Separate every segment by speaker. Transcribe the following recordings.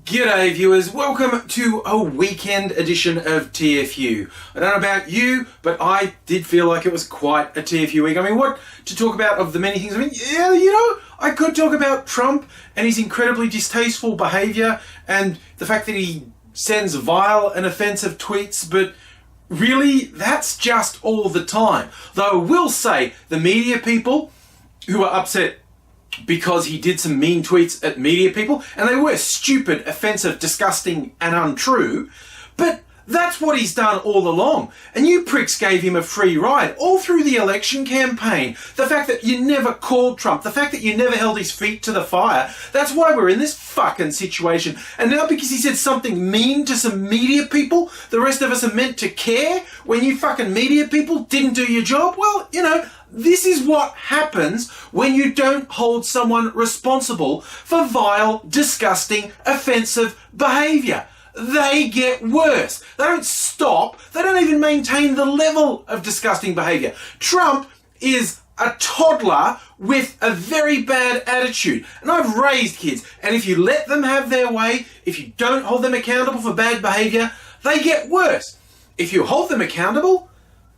Speaker 1: G'day viewers, welcome to a weekend edition of TFU. I don't know about you, but I did feel like it was quite a TFU week. I mean, what to talk about of the many things? I mean, yeah, you know, I could talk about Trump and his incredibly distasteful behaviour and the fact that he sends vile and offensive tweets, but really, that's just all the time. Though I will say, the media people who are upset because he did some mean tweets at media people, and they were stupid, offensive, disgusting, and untrue, but that's what he's done all along. And you pricks gave him a free ride all through the election campaign. The fact that you never called Trump, the fact that you never held his feet to the fire, that's why we're in this fucking situation. And now because he said something mean to some media people, the rest of us are meant to care when you fucking media people didn't do your job? Well, you know, this is what happens when you don't hold someone responsible for vile, disgusting, offensive behaviour. They get worse. They don't stop. They don't even maintain the level of disgusting behaviour. Trump is a toddler with a very bad attitude. And I've raised kids. And if you let them have their way, if you don't hold them accountable for bad behaviour, they get worse. If you hold them accountable,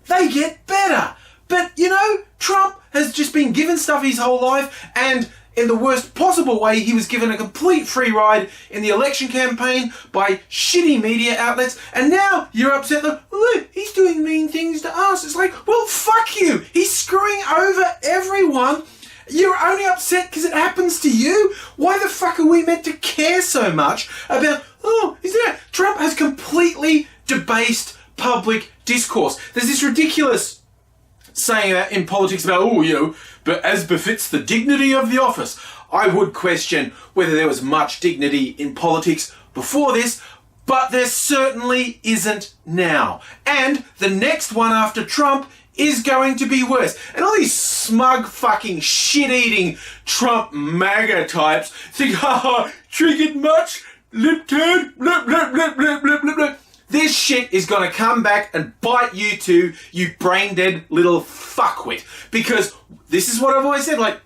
Speaker 1: they get better. But, you know, Trump has just been given stuff his whole life, and in the worst possible way, he was given a complete free ride in the election campaign by shitty media outlets, and now you're upset that, look, he's doing mean things to us. It's like, well, fuck you. He's screwing over everyone. You're only upset because it happens to you? Why the fuck are we meant to care so much about, oh, is that? Trump has completely debased public discourse. There's this ridiculous saying that in politics about, oh, you know, but as befits the dignity of the office. I would question whether there was much dignity in politics before this, but there certainly isn't now. And the next one after Trump is going to be worse. And all these smug fucking shit-eating Trump MAGA types think, haha, triggered much? Lip turn? Blip, blip, blip, blip, blip, blip, blip. This shit is going to come back and bite you too, you brain-dead little fuckwit. Because this is what I've always said, like,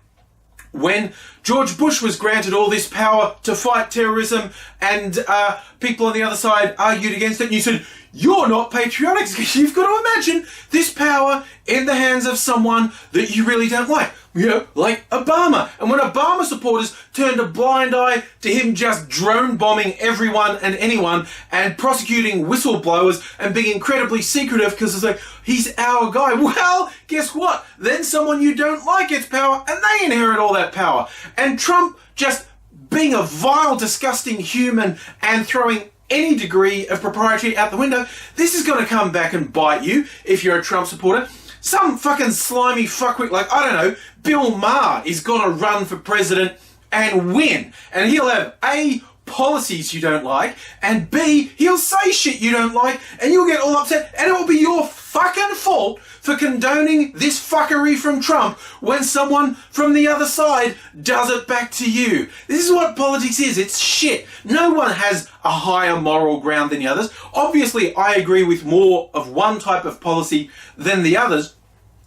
Speaker 1: when George Bush was granted all this power to fight terrorism and people on the other side argued against it, and you said, you're not patriotic because you've got to imagine this power in the hands of someone that you really don't like. You know, like Obama. And when Obama supporters turned a blind eye to him just drone bombing everyone and anyone and prosecuting whistleblowers and being incredibly secretive because it's like, he's our guy. Well, guess what? Then someone you don't like gets power and they inherit all that power. And Trump just being a vile, disgusting human and throwing any degree of propriety out the window, this is going to come back and bite you if you're a Trump supporter. Some fucking slimy fuckwit like, I don't know, Bill Maher is going to run for president and win. And he'll have A, policies you don't like, and B, he'll say shit you don't like, and you'll get all upset, and it will be your fucking fault for condoning this fuckery from Trump when someone from the other side does it back to you. This is what politics is. It's shit. No one has a higher moral ground than the others. Obviously, I agree with more of one type of policy than the others,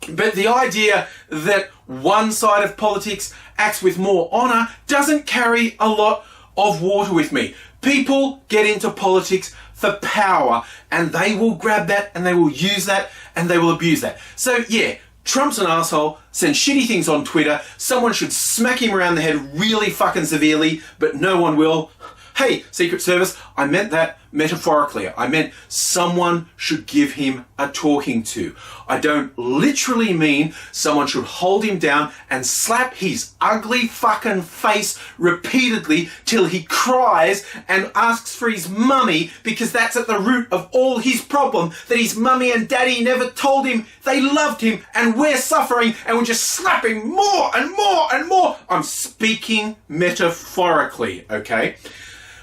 Speaker 1: but the idea that one side of politics acts with more honour doesn't carry a lot of water with me. People get into politics for power, and they will grab that, and they will use that, and they will abuse that. So yeah, Trump's an asshole, sends shitty things on Twitter, someone should smack him around the head really fucking severely, but no one will. Hey, Secret Service, I meant that metaphorically. I meant someone should give him a talking to. I don't literally mean someone should hold him down and slap his ugly fucking face repeatedly till he cries and asks for his mummy, because that's at the root of all his problem, that his mummy and daddy never told him they loved him and we're suffering and we're just slapping more and more and more. I'm speaking metaphorically, okay?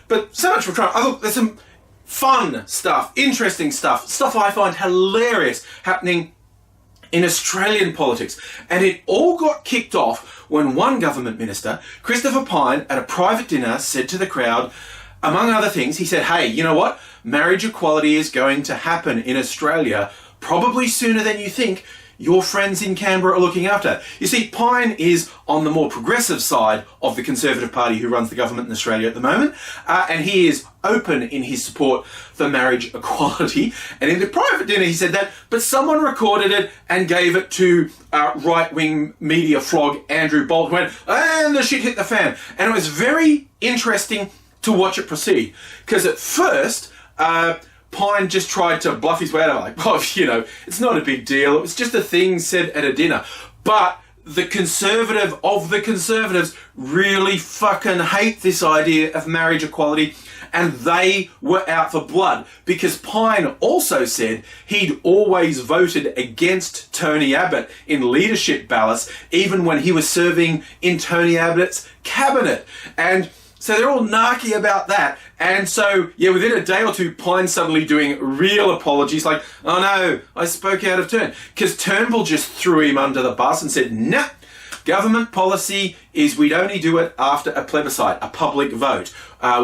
Speaker 1: But so much for Trump. I thought there's some fun stuff, interesting stuff I find hilarious happening in Australian politics. And it all got kicked off when one government minister, Christopher Pyne, at a private dinner said to the crowd, among other things, he said, hey, you know what? Marriage equality is going to happen in Australia probably sooner than you think. your friends in Canberra are looking after. You see, Pyne is on the more progressive side of the Conservative Party who runs the government in Australia at the moment, and he is open in his support for marriage equality. And in the private dinner he said that, but someone recorded it and gave it to right-wing media flog Andrew Bolt, who went, and the shit hit the fan. And it was very interesting to watch it proceed, because at first Pyne just tried to bluff his way out of like, oh, you know, it's not a big deal, it was just a thing said at a dinner. But the conservative of the conservatives really fucking hate this idea of marriage equality, and they were out for blood, because Pyne also said he'd always voted against Tony Abbott in leadership ballots, even when he was serving in Tony Abbott's cabinet. And so they're all narky about that. And so, yeah, within a day or two, Pyne's suddenly doing real apologies, like, oh no, I spoke out of turn. Because Turnbull just threw him under the bus and said, nah, government policy is we'd only do it after a plebiscite, a public vote.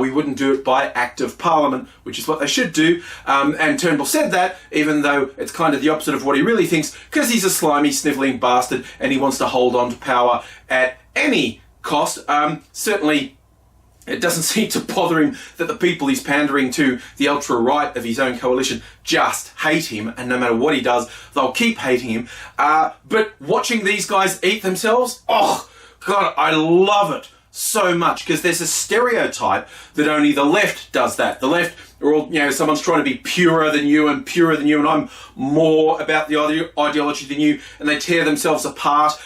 Speaker 1: We wouldn't do it by act of parliament, which is what they should do. And Turnbull said that, even though it's kind of the opposite of what he really thinks, because he's a slimy, snivelling bastard and he wants to hold on to power at any cost. Certainly, it doesn't seem to bother him that the people he's pandering to, the ultra-right of his own coalition, just hate him, and no matter what he does, they'll keep hating him. But watching these guys eat themselves, oh, God, I love it so much, because there's a stereotype that only the left does that. The left are all, you know, someone's trying to be purer than you, and I'm more about the ideology than you, and they tear themselves apart.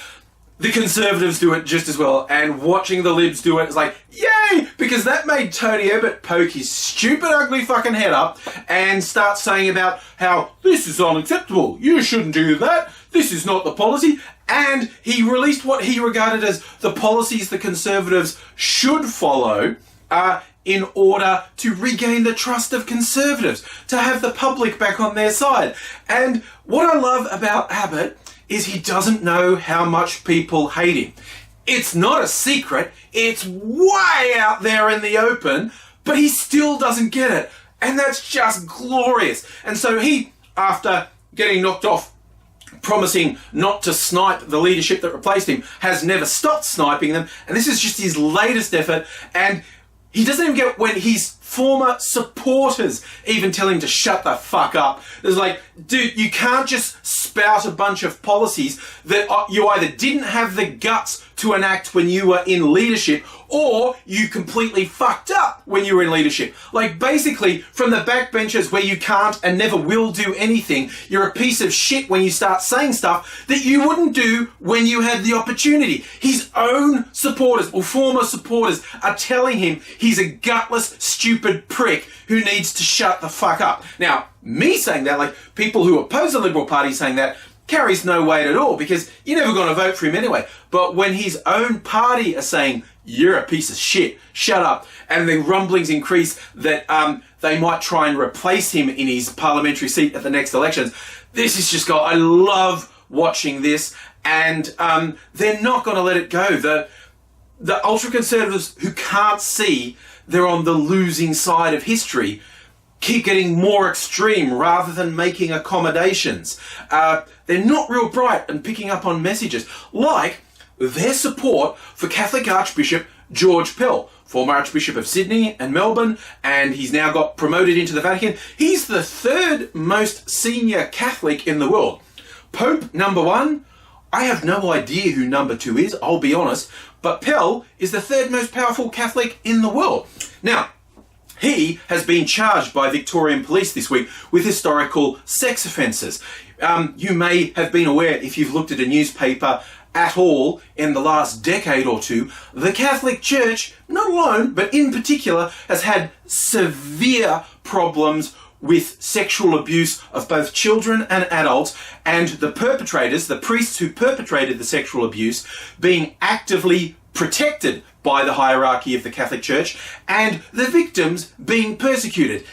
Speaker 1: The Conservatives do it just as well, and watching the Libs do it is like, yay! Because that made Tony Abbott poke his stupid, ugly fucking head up and start saying about how this is unacceptable, you shouldn't do that, this is not the policy, and he released what he regarded as the policies the Conservatives should follow in order to regain the trust of Conservatives, to have the public back on their side. And what I love about Abbott is he doesn't know how much people hate him. It's not a secret, it's way out there in the open, but he still doesn't get it. And that's just glorious. And so he, after getting knocked off, promising not to snipe the leadership that replaced him, has never stopped sniping them. And this is just his latest effort. And he doesn't even get when his former supporters even tell him to shut the fuck up. It's like, dude, you can't just spout a bunch of policies that you either didn't have the guts to enact when you were in leadership, or you completely fucked up when you were in leadership. Like, basically, from the backbenches where you can't and never will do anything, you're a piece of shit when you start saying stuff that you wouldn't do when you had the opportunity. His own supporters, or former supporters, are telling him he's a gutless, stupid prick who needs to shut the fuck up. Now, me saying that, like, people who oppose the Liberal Party saying that, carries no weight at all, because you're never going to vote for him anyway. But when his own party are saying, you're a piece of shit, shut up, and the rumblings increase that they might try and replace him in his parliamentary seat at the next elections, this is just I love watching this, and they're not going to let it go. The ultra-conservatives who can't see they're on the losing side of history keep getting more extreme rather than making accommodations. They're not real bright and picking up on messages, like their support for Catholic Archbishop George Pell, former Archbishop of Sydney and Melbourne, and he's now got promoted into the Vatican. He's the third most senior Catholic in the world. Pope number 1, I have no idea who number 2 is, I'll be honest, but Pell is the third most powerful Catholic in the world. Now, he has been charged by Victorian police this week with historical sex offences. You may have been aware, if you've looked at a newspaper at all in the last decade or two, the Catholic Church, not alone, but in particular, has had severe problems with sexual abuse of both children and adults, and the perpetrators, the priests who perpetrated the sexual abuse, being actively protected by the hierarchy of the Catholic Church, and the victims being persecuted.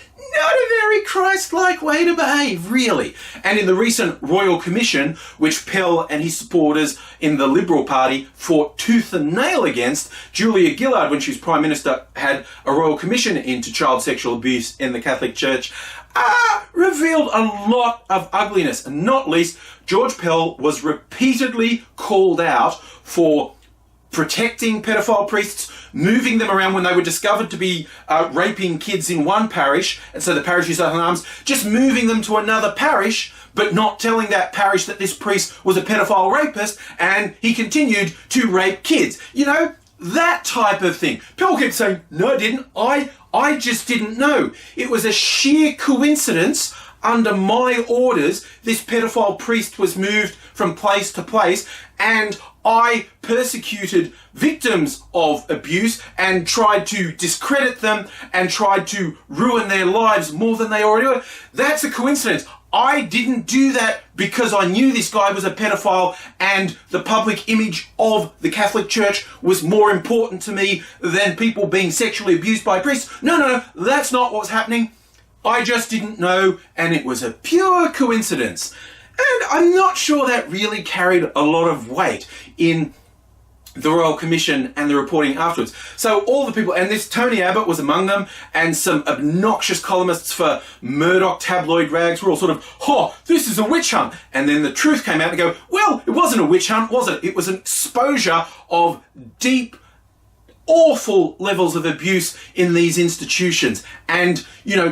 Speaker 1: not a very Christ-like way to behave, really. And in the recent Royal Commission, which Pell and his supporters in the Liberal Party fought tooth and nail against, Julia Gillard, when she was Prime Minister, had a Royal Commission into child sexual abuse in the Catholic Church, revealed a lot of ugliness. And not least, George Pell was repeatedly called out for protecting pedophile priests, moving them around when they were discovered to be raping kids in one parish, and so the parish is up in arms, just moving them to another parish, but not telling that parish that this priest was a pedophile rapist, and he continued to rape kids. You know, that type of thing. Pell kept saying, no, I didn't. I just didn't know. It was a sheer coincidence. Under my orders, this pedophile priest was moved from place to place, and I persecuted victims of abuse and tried to discredit them and tried to ruin their lives more than they already were. That's a coincidence. I didn't do that because I knew this guy was a pedophile and the public image of the Catholic Church was more important to me than people being sexually abused by priests. No, that's not what's happening. I just didn't know, and it was a pure coincidence. And I'm not sure that really carried a lot of weight in the Royal Commission and the reporting afterwards. So all the people, and this Tony Abbott was among them, and some obnoxious columnists for Murdoch tabloid rags were all sort of, this is a witch hunt. And then the truth came out and go, well, it wasn't a witch hunt, was it? It was an exposure of deep, awful levels of abuse in these institutions, and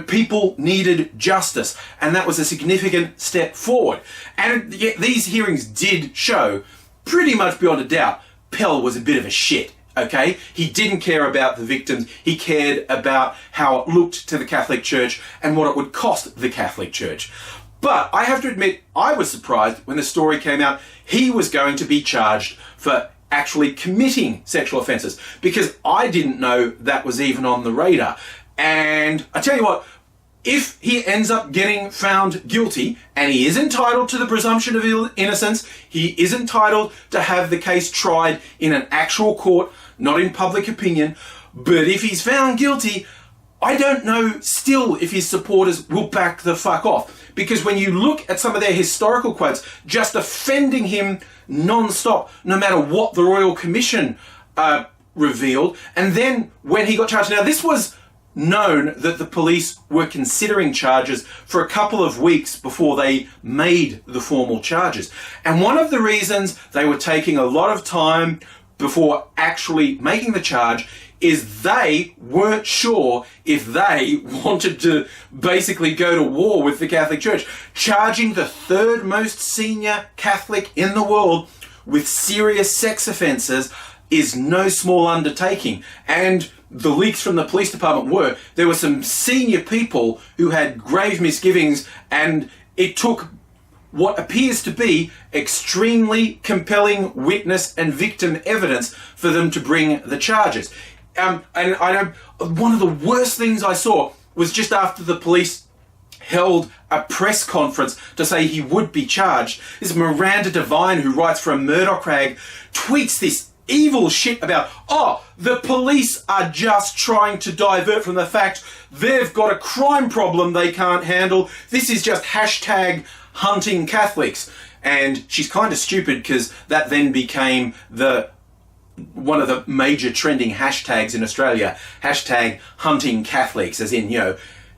Speaker 1: people needed justice, and that was a significant step forward. And yet these hearings did show, pretty much beyond a doubt, Pell was a bit of a shit. Okay, he didn't care about the victims. He cared about how it looked to the Catholic Church and what it would cost the Catholic Church. But I have to admit, I was surprised when the story came out he was going to be charged for actually committing sexual offences, because I didn't know that was even on the radar. And I tell you what, if he ends up getting found guilty, and he is entitled to the presumption of innocence, he is entitled to have the case tried in an actual court, not in public opinion. But if he's found guilty, I don't know still if his supporters will back the fuck off. Because when you look at some of their historical quotes, just offending him non-stop, no matter what the Royal Commission revealed. And then when he got charged, now this was known that the police were considering charges for a couple of weeks before they made the formal charges. And one of the reasons they were taking a lot of time before actually making the charge is they weren't sure if they wanted to basically go to war with the Catholic Church. Charging the third most senior Catholic in the world with serious sex offences is no small undertaking. And the leaks from the police department were, there were some senior people who had grave misgivings, and it took what appears to be extremely compelling witness and victim evidence for them to bring the charges. And I know one of the worst things I saw was just after the police held a press conference to say he would be charged. This Miranda Devine, who writes for a Murdoch rag, tweets this evil shit about, the police are just trying to divert from the fact they've got a crime problem they can't handle. This is just hashtag hunting Catholics. And she's kind of stupid, because that then became one of the major trending hashtags in Australia, hashtag hunting Catholics, as in,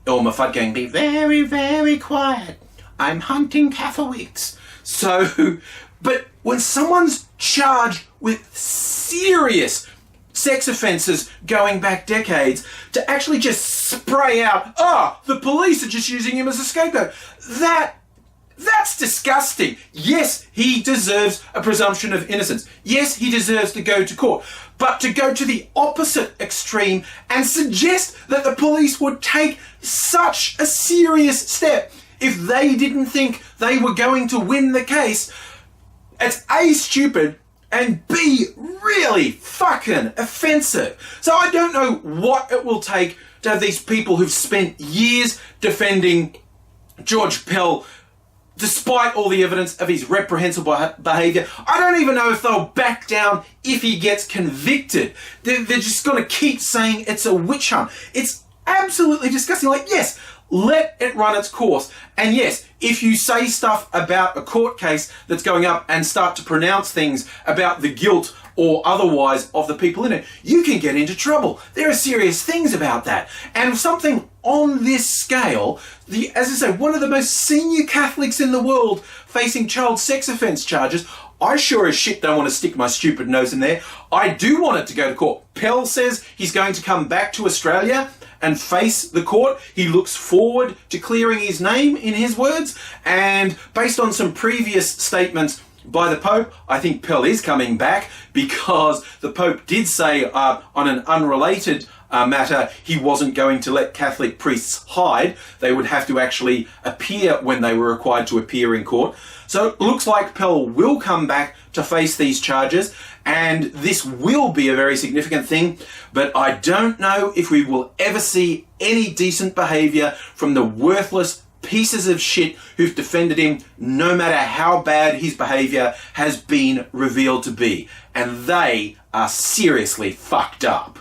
Speaker 1: Elmer Fudd going, be very, very quiet. I'm hunting Catholics. So, but when someone's charged with serious sex offences going back decades, to actually just spray out, the police are just using him as a scapegoat, that's disgusting. Yes, he deserves a presumption of innocence. Yes, he deserves to go to court. But to go to the opposite extreme and suggest that the police would take such a serious step if they didn't think they were going to win the case, it's A, stupid, and B, really fucking offensive. So I don't know what it will take to have these people who've spent years defending George Pell, despite all the evidence of his reprehensible behaviour. I don't even know if they'll back down if he gets convicted. They're just going to keep saying it's a witch hunt. It's absolutely disgusting. Like, yes, let it run its course. And yes, if you say stuff about a court case that's going up and start to pronounce things about the guilt or otherwise of the people in it, you can get into trouble. There are serious things about that. And something on this scale, as I say, one of the most senior Catholics in the world facing child sex offence charges, I sure as shit don't want to stick my stupid nose in there. I do want it to go to court. Pell says he's going to come back to Australia and face the court. He looks forward to clearing his name, in his words. And based on some previous statements by the Pope, I think Pell is coming back, because the Pope did say on an unrelated matter he wasn't going to let Catholic priests hide. They would have to actually appear when they were required to appear in court. So it looks like Pell will come back to face these charges, and this will be a very significant thing, but I don't know if we will ever see any decent behaviour from the worthless pieces of shit who've defended him, no matter how bad his behaviour has been revealed to be. And they are seriously fucked up.